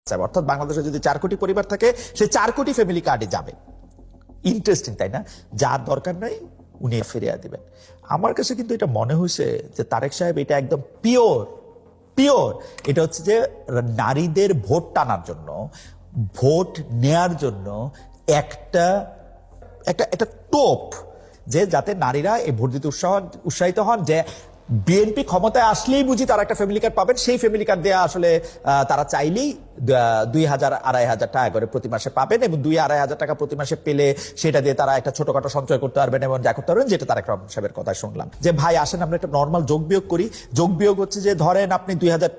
অর্থাৎ বাংলাদেশে যদি 4 কোটি পরিবার থাকে সেই 4 কোটি ফ্যামিলি কার্ডে যাবে। ইন্টারেস্টিং, তাই না? যার দরকার নাই উনি ফিরিয়ে দিবেন। আমার কাছে কিন্তু এটা মনে হয়েছে যে তারেক সাহেব এটা একদম পিওর। এটা হচ্ছে যে নারীদের ভোট টানার জন্য, ভোট নেয়ার জন্য একটা একটা একটা টোপ, যে যাতে নারীরা এই ভোট দিতে উৎসাহিত হন, যে বিএনপি ক্ষমতায় আসলেই বুঝি তারা একটা ফ্যামিলি কার্ড পাবেন, সেই ফ্যামিলি কার্ড দেওয়া আসলে তারা চাইলেই 2,000-2,500 টাকা করে প্রতি মাসে পাবেন, এবং 2,000-2,500 টাকা প্রতি মাসে পেলে সেটা দিয়ে তারা একটা ছোটখাটো সঞ্চয় করতে পারবেন এবং যা করতে পারবেন, যেটা তারেক রহমান সাহেবের কথা শুনলাম। যে ভাই আসেন আমরা একটা নর্মাল যোগ বিয়োগ করি। যোগ বিয়োগ হচ্ছে যে ধরেন আপনি 2,000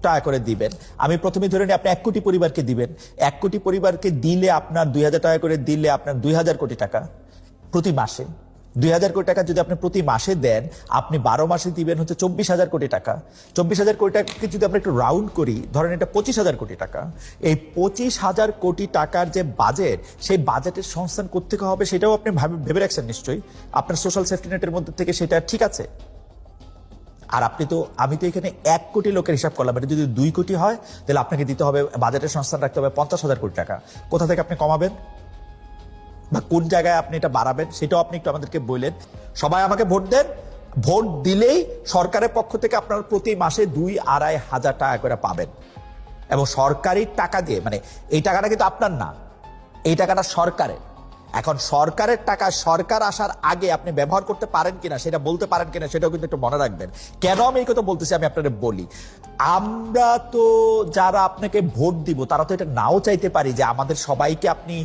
টাকা করে দিবেন, আমি প্রথমে ধরে নিই আপনি 1 কোটি পরিবারকে দিবেন। 1 কোটি পরিবারকে দিলে আপনার 2,000 টাকা করে দিলে আপনার 2,000 কোটি টাকা প্রতি মাসে। 2,000 কোটি টাকা যদি আপনি প্রতি মাসে দেন, আপনি 12 মাসে দিবেন হচ্ছে 24,000 কোটি টাকা। 24,000 কোটি টাকাকে যদি আমরা একটু রাউন্ড করি, ধরেন এটা 25,000 কোটি টাকা। এই 25,000 কোটি টাকার যে বাজেট, সেই বাজেটের সংস্থান কোত্থেকে হবে সেটাও আপনি ভেবে রাখছেন নিশ্চয়ই। আপনার সোশ্যাল সেফটি নেটের মধ্যে থেকে সেটা ঠিক আছে। আর আমি তো এখানে 1 কোটি লোকের হিসাব করলাম, এটা যদি 2 কোটি হয় তাহলে আপনাকে দিতে হবে, বাজেটের সংস্থান রাখতে হবে 50,000 কোটি টাকা। কোথা থেকে আপনি কমাবেন বা কোন জায়গায় আপনি এটা বাড়াবেন সেটাও আপনি একটু আমাদেরকে বললেন। সবাই আমাকে ভোট দেন, ভোট দিলেই সরকারের পক্ষ থেকে আপনারা প্রতি মাসে 2-2.5 হাজার টাকা করে পাবেন, এবং সরকারি টাকা দিয়ে, মানে এই টাকাটা কিন্তু আপনার না, এই টাকাটা সরকারের। এখন সরকারের টাকা সরকার আসার আগে আপনি ব্যবহার করতে পারেন কিনা, সেটা বলতে পারেন কিনা, সেটাও কিন্তু একটু মনে রাখবেন। কেন আমি এই কথা বলতেছি আমি আপনাদের বলি। আমরা তো যারা আপনাকে ভোট দিব তারা তো এটা নাও চাইতে পারি যে আমাদের সবাইকে আপনি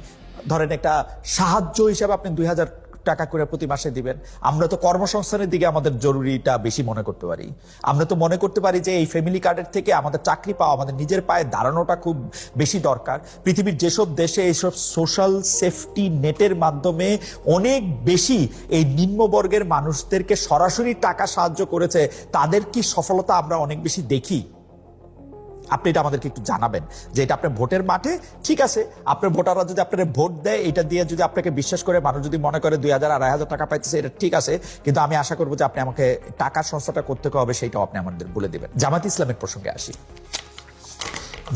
ধরেন একটা সাহায্য হিসেবে আপনি 2,000 টাকা করে প্রতি মাসে দিবেন। আমরা তো কর্মসংস্থানের দিকে আমাদের জরুরিটা বেশি মনে করতে পারি। আমরা তো মনে করতে পারি যে এই ফ্যামিলি কার্ডের থেকে আমাদের চাকরি পাওয়া, আমাদের নিজের পায়ে দাঁড়ানোটা খুব বেশি দরকার। পৃথিবীর যেসব দেশে এইসব সোশ্যাল সেফটি নেটের মাধ্যমে অনেক বেশি এই নিম্নবর্গের মানুষদেরকে সরাসরি টাকা সাহায্য করেছে, তাদের কি সফলতা আমরা অনেক বেশি দেখি। আপনি এটা আমাদেরকে একটু জানাবেন যে এটা আপনার ভোটের মাঠে ঠিক আছে, আপনার ভোটাররা যদি আপনার ভোট দেয়, এটা দিয়ে যদি আপনাকে বিশ্বাস করে মানুষ যদি মনে করে 2,000-2,500 টাকা পাইতেছে, এটা ঠিক আছে, কিন্তু আমি আশা করবো যে আপনি আমাকে টাকার সংস্থাটা করতে হবে সেটাও আপনি আমাদের বলে দিবেন। জামায়াতে ইসলামের প্রসঙ্গে আসি।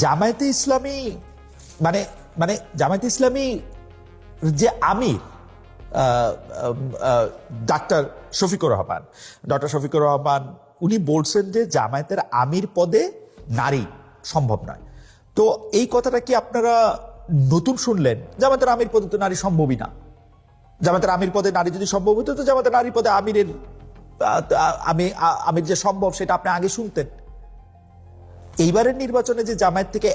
জামায়াতে ইসলামী মানে জামায়াতে ইসলামী যে আমির ডক্টর শফিকুর রহমান উনি বলছেন যে জামায়াতের আমির পদে নারী সম্ভব নয়। তো এই কথাটা কি আপনারা নতুন শুনলেন? জামায়াতের আমির পদে তো নারী সম্ভবই না। জামায়াতের আমির পদে নারী যদি সম্ভব হতো, তো জামায়াতের নারী পদে আমির যে সম্ভব সেটা আপনি আগে শুনতেন। এইবারের নির্বাচনে যে জামায়াত থেকে